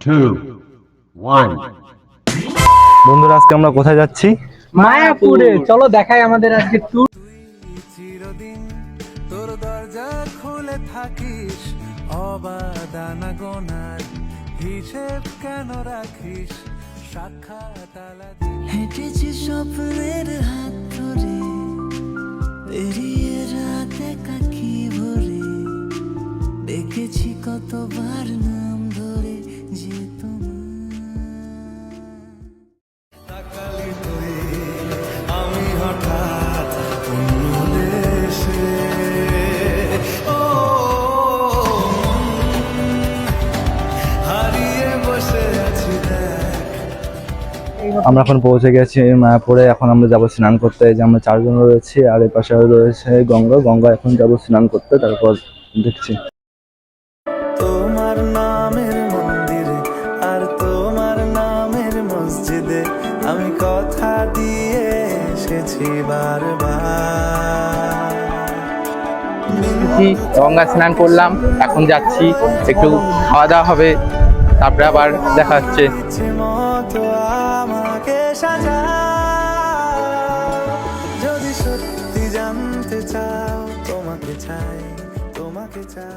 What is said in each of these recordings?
2, 1. বন্ধুরা, আজকে আমরা কোথায় যাচ্ছি? মায়াপুরে। চলো দেখাই আমাদের আজকে ট্যুর। চিরদিন তোর দরজা খুলে থাকিস, অবাদানা গোনার হিসেব কেন রাখিস, সাক্ষাৎ আলাদা হেঁটেছি স্বপ্নের হাত ধরে, পেরিয়ে রাত একাকি ভরে, দেখেছি কতবার নাম ধরে যে তাকালি তুই আমি হঠাৎ অন্য দেশে, ও হারিয়ে বসে আছি দেখ। আমরা এখন পৌঁছে গেছি মায়াপুরে। এখন আমরা যাবো স্নান করতে। এই যে আমরা 4 জন রয়েছি, আর এই পাশে রয়েছে গঙ্গা। এখন যাবো স্নান করতে, তারপর দেখছি। তোমার নামের মন্দিরে আর তোমার নামের মসজিদে আমি কথা দিয়ে এসেছি বারবার। গঙ্গা স্নান করলাম, এখন যাচ্ছি, একটু খাওয়া দাওয়া হবে, তারপরে আবার দেখা হচ্ছে। ইচ্ছে মতো আমাকে সাজা, যদি সত্যি জানতে চাও তোমাকে চাই, তোমাকে চাই।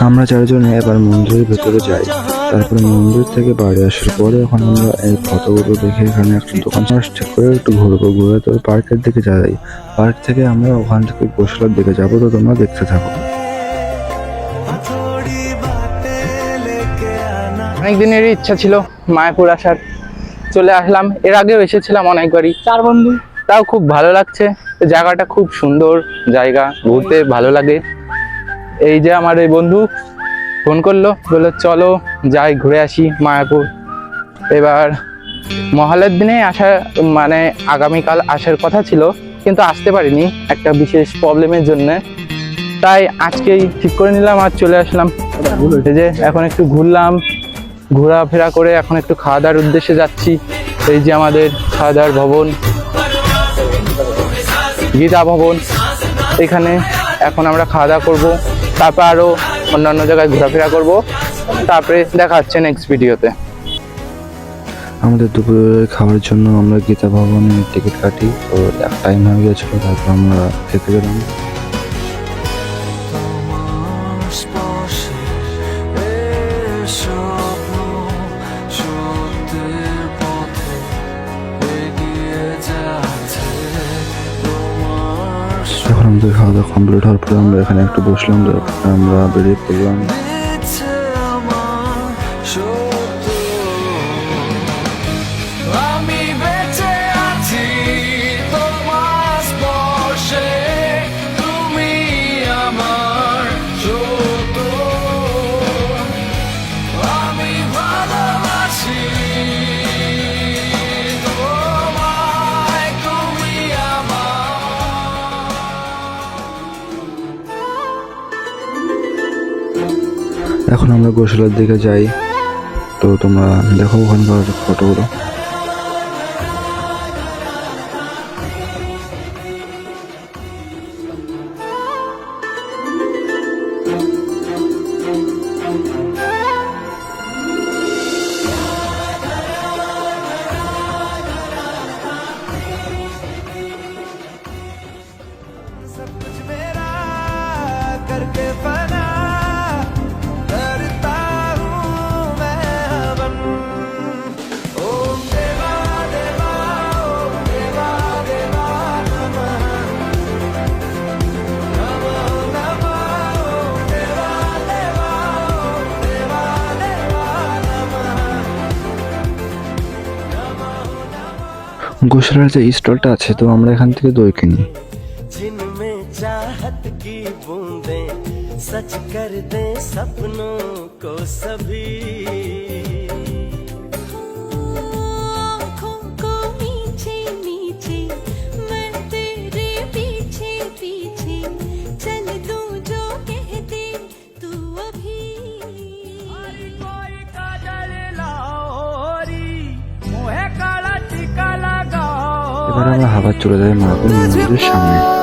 আমরা 4 জন এবার মন্দিরের ভেতরে যাই। তারপরে মন্দির থেকে বাইরে আসার পরে এখন আমরা এই ফটোগুলো দেখে এখানে একটা দোকান ঠিক করে একটু ঘুরে তো পার্কের দিকে যাই। পার্ক থেকে আমরা ওখান থেকে গোশালার দিকে যাবো, তো তোমরা দেখতে থাকো। অনেক দিনেরই ইচ্ছা ছিল মায়াপুর আসার, চলে আসলাম। এর আগেও এসেছিলাম অনেকবারই, 4 বন্ধু, তাও খুব ভালো লাগছে। জায়গাটা খুব সুন্দর জায়গা, ঘুরতে ভালো লাগে। এই যে আমার এই বন্ধু ফোন করলো, বললো চলো যাই ঘুরে আসি মায়াপুর। এবার মহালয়ার দিনে আসা, মানে আগামীকাল আসার কথা ছিল, কিন্তু আসতে পারিনি একটা বিশেষ প্রবলেমের জন্য। তাই আজকেই ঠিক করে নিলাম আর চলে আসলাম। এই যে এখন একটু ঘুরলাম, ঘোরাফেরা করে এখন একটু খাওয়া দাওয়ার উদ্দেশ্যে যাচ্ছি। এই যে আমাদের খাওয়া দাওয়ার ভবন, গীতা ভবন, এখানে এখন আমরা খাওয়া দাওয়া করবো, তারপর আরও অন্যান্য জায়গায় ঘোরাফেরা করব। তারপরে দেখা হচ্ছে নেক্সট ভিডিওতে। আমাদের দুপুরে খাওয়ার জন্য আমরা গীতা ভবনে টিকিট কাটি, তো টাইম হয়ে গেছিলো, তারপর আমরা খেতে গেলাম। এখন আমাদের খাওয়া দাওয়া কমপ্লিট হওয়ার পরে আমরা এখানে একটু বসলাম, আমরা বেরিয়ে পড়লাম। এখন আমরা গোশালার দিকে যাই, তো তোমরা দেখো ওখানকার ফটোগুলো। গোশালার যে স্টলটা আছে, তো আমরা এখান থেকে দই কিনি। जिनमें चाहत की बूंदें सच कर दे सपनों को सभी, नीचे नीचे मैं तेरे पीछे पीछे এবার আমরা আবার চলে যাই মায়াপুর মন্দিরের সামনে।